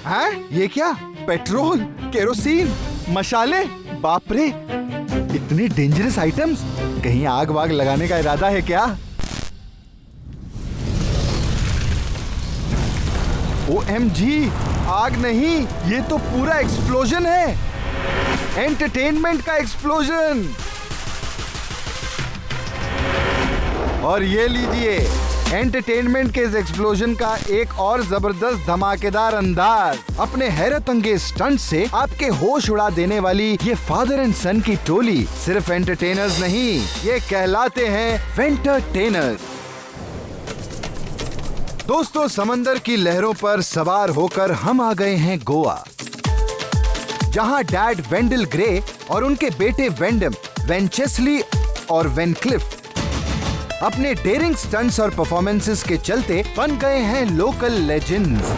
हैं? ये क्या? पेट्रोल, केरोसिन, मशाले, बाप रे, इतने डेंजरस आइटम्स। कहीं आग वाग लगाने का इरादा है क्या? OMG, आग नहीं, ये तो पूरा एक्सप्लोजन है, एंटरटेनमेंट का एक्सप्लोजन। और ये लीजिए, एंटरटेनमेंट के इस एक्सप्लोजन का एक और जबरदस्त धमाकेदार अंदाज। अपने हैरत अंगेज स्टंट से आपके होश उड़ा देने वाली ये फादर एंड सन की टोली सिर्फ एंटरटेनर्स नहीं, ये कहलाते हैं वेंटरटेनर्स। दोस्तों, समंदर की लहरों पर सवार होकर हम आ गए हैं गोवा, जहां डैड वेंडल ग्रे और उनके बेटे वेंडम, वेंचेस्ली और वेनक्लिफ अपने डेयरिंग स्टंट्स और परफॉर्मेंसेस के चलते बन गए हैं local legends.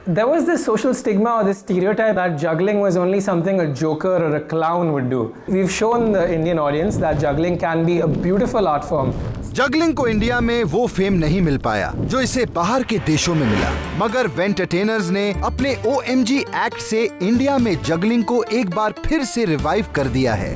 There was this social stigma or this stereotype that juggling was only something a joker or a clown would do. We've shown the Indian audience that juggling can be a beautiful art form. Juggling को India में वो fame नहीं मिल पाया जो इसे बाहर के देशों में मिला, मगर वेंटरटेनर्स ने अपने OMG एक्ट से इंडिया में जगलिंग को एक बार फिर से रिवाइव कर दिया है।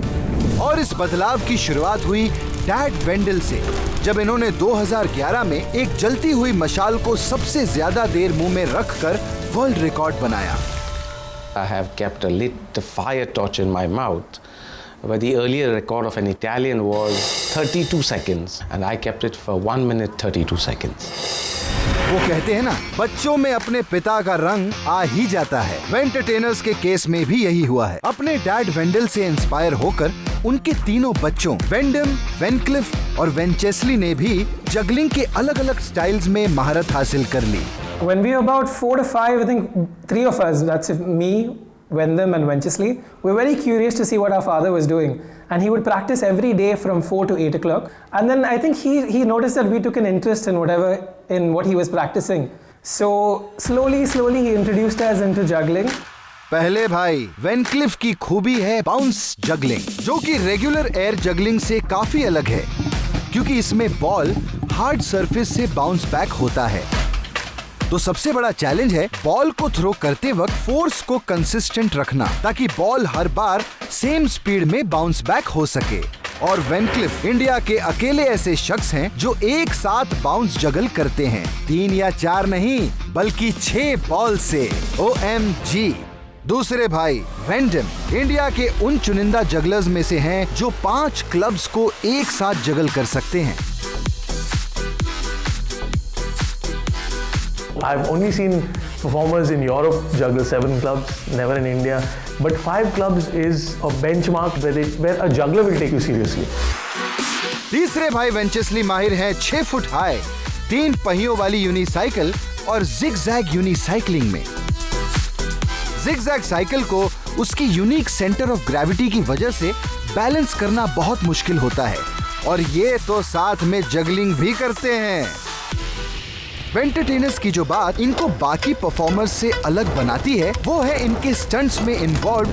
और इस बदलाव की शुरुआत हुई डैड वेंडल से, जब इन्होंने 2011 में एक जलती हुई मशाल को सबसे ज्यादा देर मुंह में रखकर वर्ल्ड रिकॉर्ड बनाया। I have kept a lit fire torch in my mouth, but the earlier record of an Italian was 32 seconds, and I kept it for 1 minute 32 seconds. वो कहते हैं ना, बच्चों में अपने पिता का रंग आ ही जाता है। वेंटरटेनर्स के केस में भी यही हुआ है। अपने डैड वेंडल से इंस्पायर होकर उनके तीनों बच्चों वेंडम, वेनक्लिफ और वेंचेस्ली ने भी जगलिंग के अलग अलग स्टाइल्स में महारत हासिल कर ली। When we were about 4 to 5, I think 3 of us, that's me, Wendam and Wenchesley, we were very curious to see what our father was doing. And he would practice every day from 4 to 8 o'clock. And then I think he noticed that we took an interest in what he was practicing. So slowly he introduced us into juggling. पहले भाई वेनक्लिफ की खूबी है bounce juggling, जो कि regular air juggling से काफी अलग है, क्योंकि इसमें बॉल हार्ड सरफेस से बाउंस बैक होता है। तो सबसे बड़ा चैलेंज है बॉल को थ्रो करते वक्त फोर्स को कंसिस्टेंट रखना, ताकि बॉल हर बार सेम स्पीड में बाउंस बैक हो सके। और वेनक्लिफ इंडिया के अकेले ऐसे शख्स हैं जो एक साथ बाउंस जगल करते हैं, 3 या 4 नहीं बल्कि 6 बॉल से। OMG। दूसरे भाई वेंडम इंडिया के उन चुनिंदा जगलर्स में से हैं जो 5 क्लब्स को एक साथ जगल कर सकते हैं। I've only seen performers in Europe juggle 7 clubs, never in India. But 5 clubs is a benchmark where a juggler will take you seriously. तीसरे भाई वेंचेस्ली माहिर हैं 6 फुट हाई, 3 पहियों वाली यूनिसाइकिल और जिगजैग यूनिसाइक्लिंग में। जिगजैग साइकिल को उसकी यूनिक सेंटर ऑफ ग्रेविटी की वजह से बैलेंस करना बहुत मुश्किल होता है, और ये तो साथ में जगलिंग भी करते हैं। वेंटरटेनर्स की जो बात इनको बाकी परफॉर्मर्स से अलग बनाती है, वो है इनके स्टंट्स में involve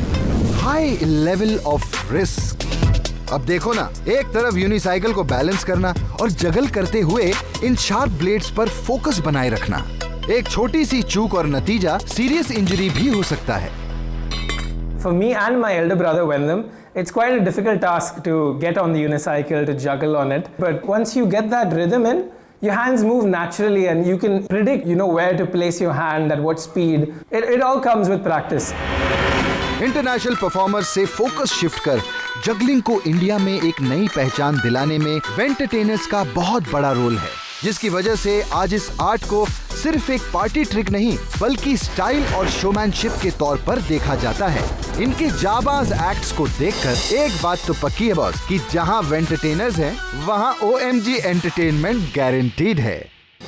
high level of risk. अब देखो ना, एक तरफ यूनिसाइकिल को बैलेंस करना और जगल करते हुए इन शार्प ब्लेड्स पर फोकस बनाए रखना। एक छोटी सी चूक और नतीजा सीरियस इंजरी भी हो सकता है। For me and my elder brother Wendam, it's quite a difficult task to get on the unicycle, to juggle on it. But once you get that rhythm in, your hands move naturally and you can predict, where to place your hand, at what speed. It all comes with practice. International performers से focus shift कर juggling को India में एक नई पहचान दिलाने में वेंटरटेनर्स का बहुत बड़ा रोल है, जिसकी वजह से आज इस आर्ट को सिर्फ एक पार्टी ट्रिक नहीं बल्कि स्टाइल और शोमैनशिप के तौर पर देखा जाता है। इनके जाबाज एक्ट्स को देखकर एक बात तो पक्की है बॉस, कि जहां वेंटरटेनर्स हैं वहां OMG एंटरटेनमेंट गारंटीड है।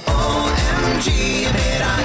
OMG मेरा